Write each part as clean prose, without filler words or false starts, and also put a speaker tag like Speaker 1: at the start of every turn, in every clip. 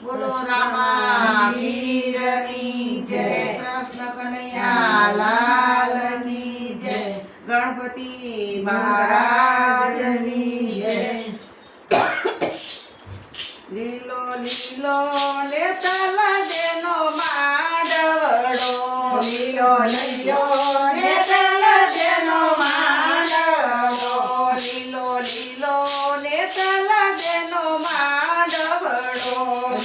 Speaker 1: બોલો રામા પીરની જય, કૃષ્ણ કનૈયા લાલની જય, ગણપતિ મહારાજની જય. લીલો લીલો ને તલજેનો માંડવડો,
Speaker 2: લીલો લીલો ને તલજેનો માંડવડો,
Speaker 1: લીલો લીલો ને તલજેનો માંડવડો,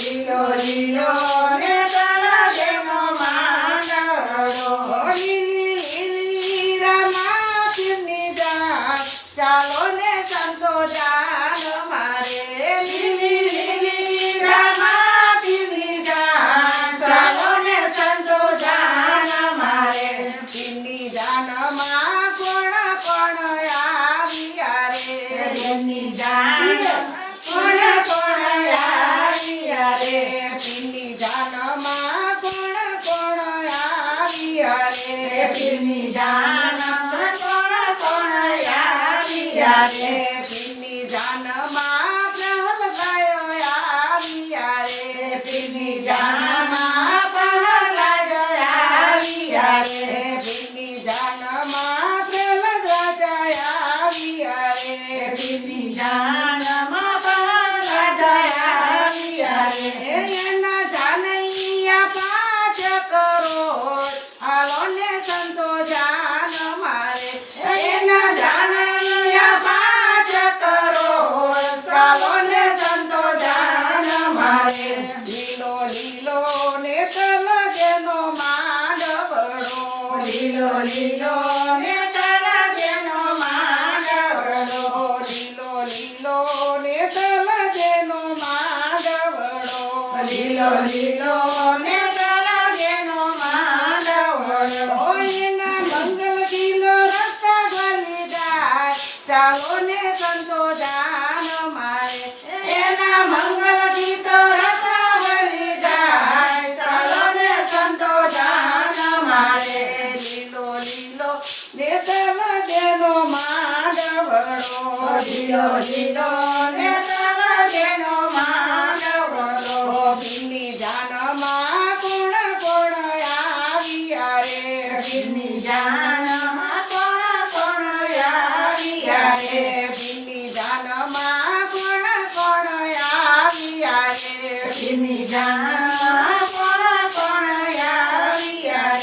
Speaker 2: લીલો લીલો ને તલજેનો માંડવડો.
Speaker 1: લીલી લીલી રામા પીરની જાન, ચાલો ને સંતો જાન મારે.
Speaker 2: લીલી લીલી રામા પીરની જાન, ચાલો ને સંતો જાન મારે.
Speaker 1: પીરની જાનમાં કોણ કોણ આવ્યા રે,
Speaker 2: એની જાન કોણ કોણ આવ્યા રે.
Speaker 1: પીરની જાનમાં કોણ કોણ આવ્યા રે,
Speaker 2: પીરની જાન કોણ કોણ આવ્યા રે.
Speaker 1: પીરની જાનમાં પ્રહલાદયો આવ્યા રે,
Speaker 2: પીરની જાનમાં પ્રહલાદ આવ્યા રે.
Speaker 1: પીરની જાનમાં પ્રહલાદ આવ્યા રે,
Speaker 2: પીરની જાનમાં પ્રહલાદ આવ્યા રે.
Speaker 1: એના જાનૈયા 5 કરોડ, હાલો ને સંતો જાન મારે.
Speaker 2: એના જાનૈયા 5 કરોડ, ચાલો ને સંતો જાન મારે.
Speaker 1: લીલો લીલો ને તલજેનો માંડવડો,
Speaker 2: લીલો લીલો ને તલજેનો માંડવડો,
Speaker 1: લીલો લીલો ને તલજેનો માંડવડો,
Speaker 2: લીલો લીલો ને તલજેનો માંડવડો.
Speaker 1: એના મંગલ કિલો રસ્તા ગલી જાય, ચાલો ને સંતો જાન મારે.
Speaker 2: એના મંગલ ગીતો રસાવલી જાય, ચાલો ને સંતો જાન મારે.
Speaker 1: લીલો લીલો ને તલજેનો માંડવડો,
Speaker 2: લીલો લીલો ને તલજેનો માંડવડો.
Speaker 1: પીરની જાનમાં કોણ કોણ આવ્યા રે,
Speaker 2: પીરની જાનમાં કોણ કોણ આવ્યા રે.
Speaker 1: પીરની જાનમાં કોણ કોણ આવ્યા રે,
Speaker 2: પીરની જાનમાં કોણ કોણ આવ્યા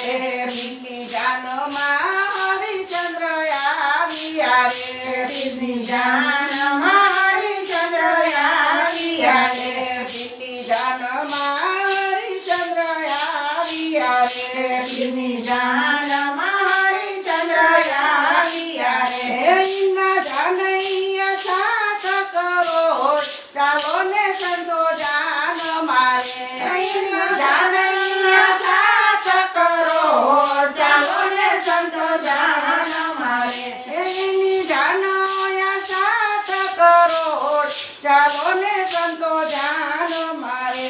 Speaker 2: રે.
Speaker 1: પીરની જાનમાં હરિચંદ્ર આવ્યા રે,
Speaker 2: પીરની જાનમાં હરિચંદ્ર આવ્યા રે.
Speaker 1: પીરની જાનમાં હરિચંદ્ર આવ્યા રે,
Speaker 2: પીરની જાનમાં હરિચંદ્ર આવ્યા રે.
Speaker 1: એના જાનૈયા 7 કરોડ, ચાલો ને સંતો જાન મારે.
Speaker 2: એના જાનૈયા 7 કરોડ, ચાલો ને સંતો જાન મારે.
Speaker 1: એની જાનૈયા 7 કરોડ, ચાલો ને સંતો જાન મારે.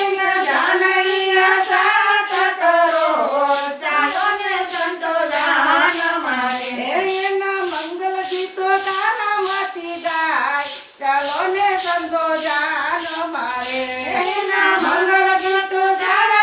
Speaker 2: એના જાનૈયા 7 કરોડ, ચાલો ને સંતો જાન મારે.
Speaker 1: એના મંગલ ગીતો તારામાંથી ગાય, ચાલો ને સંતો જાન મારે.
Speaker 2: એના મંગલ ગીતો તારા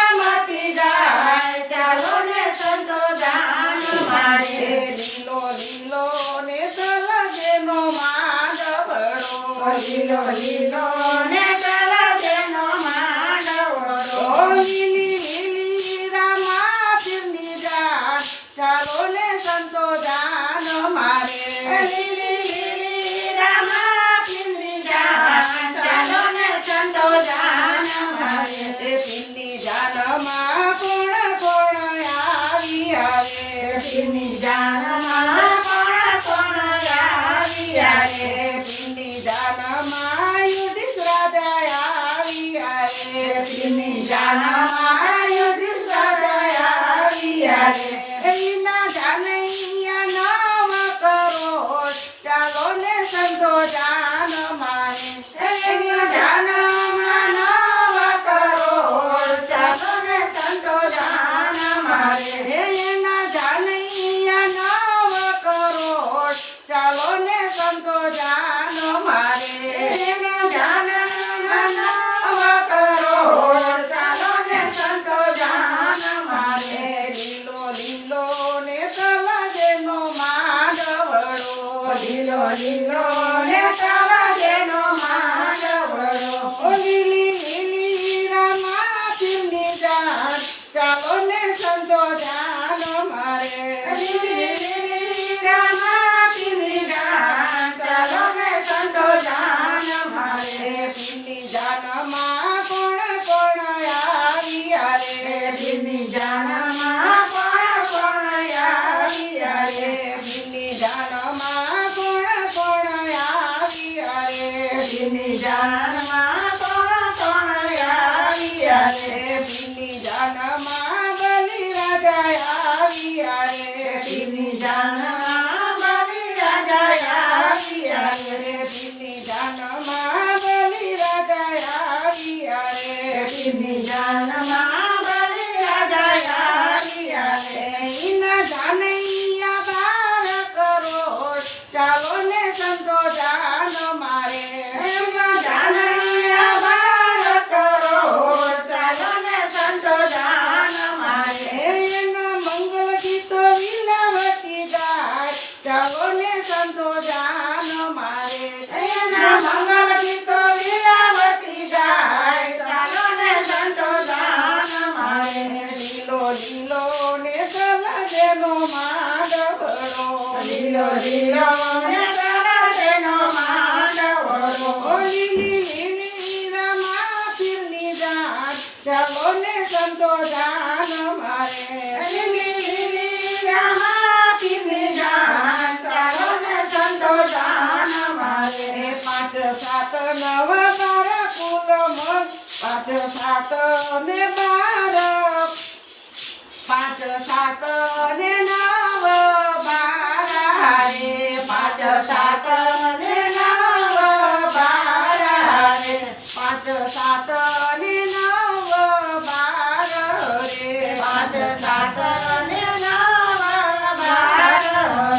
Speaker 1: આવ્યા રે
Speaker 2: દિલની જાનમાં બલિરાજા આવ્યા રે
Speaker 1: દિલની જાનમાં બલિરાજા આવ્યા રે
Speaker 2: દિલની જાનમાં બલિરાજા આવ્યા રે
Speaker 1: એના જાનૈયા બાર કરોડ ચાલો ને સંતો જાન મારે
Speaker 2: એમના જાનૈયા બાર કરોડ ચાલો ને સંતો જાન મારે
Speaker 1: એના મંગલ ગીતો વિલાવતી ગાય ચાલો ને સંતો જાન મારે
Speaker 2: એના મંગલ ગીતો લીલાવતી ગાય ચાલો ને સંતો જાન મારે
Speaker 1: લીલો લીલો ને સલજેનો માંડવડો
Speaker 2: લીલો લીલો ને સલજેનો માંડવડો
Speaker 1: ઓ લીલી લીલી રામા પીરની જાન ચાલો ને સંતો જાન મારે
Speaker 2: લીલી લીલી રામા પીરની જાન ચાલો ને સંતો જાન મારે
Speaker 1: પાંચ સાત નવ બાર કુલ મન પાંચ સાત ને બાર પાંચ સાત ને નવ બાર રે પાંચ સાત ને નવ બાર રે પાંચ સાત ને નવ બાર રે
Speaker 2: પાંચ સાત ને નવ બાર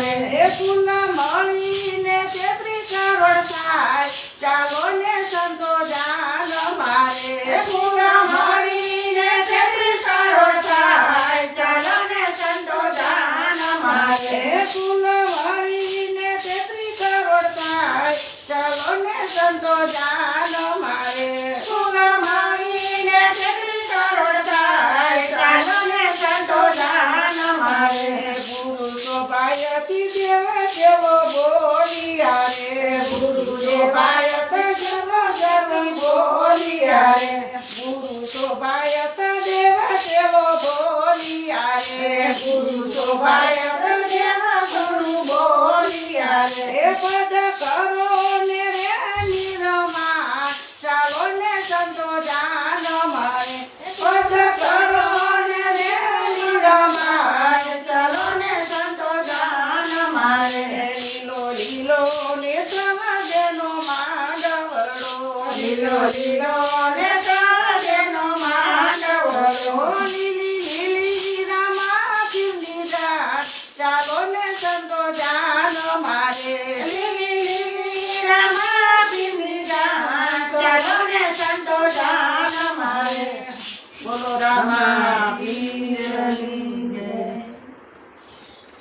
Speaker 2: રે
Speaker 1: એ કુલ મળીને 33 કરોડ થાય ચાલો ને સંતો જાન મારે
Speaker 2: પૂરા મળીને 33 કરોડ થાય ચાલો ને સંતો જાન મારે
Speaker 1: એ કુલ મળીને 33 કરોડ થાય ચાલો ને સંતો જાન મારે
Speaker 2: પૂરા મળીને 33 કરોડ થાય ચાલો ને સંતો જાન મારે
Speaker 1: પુરુષો ભાયથી દેવ દેવો બોલિયા રે પુરુષો ભાયત જલો જલી બોલિયા રે પુરુષો ભાયત દેવ દેવો બોલિયા રે પુરુષો ભાયત દેવ ગુરુ બોલિયા રે પદ કરો ને રે નિરમા ચાલો ને સંતો જાન મારે પદ કરો ને રે નિરમા
Speaker 2: ચાલો ને સંતો જાન મારે
Speaker 1: લીલો લીલો ને સમજનો માંડવડો
Speaker 2: લીલો લીલો ને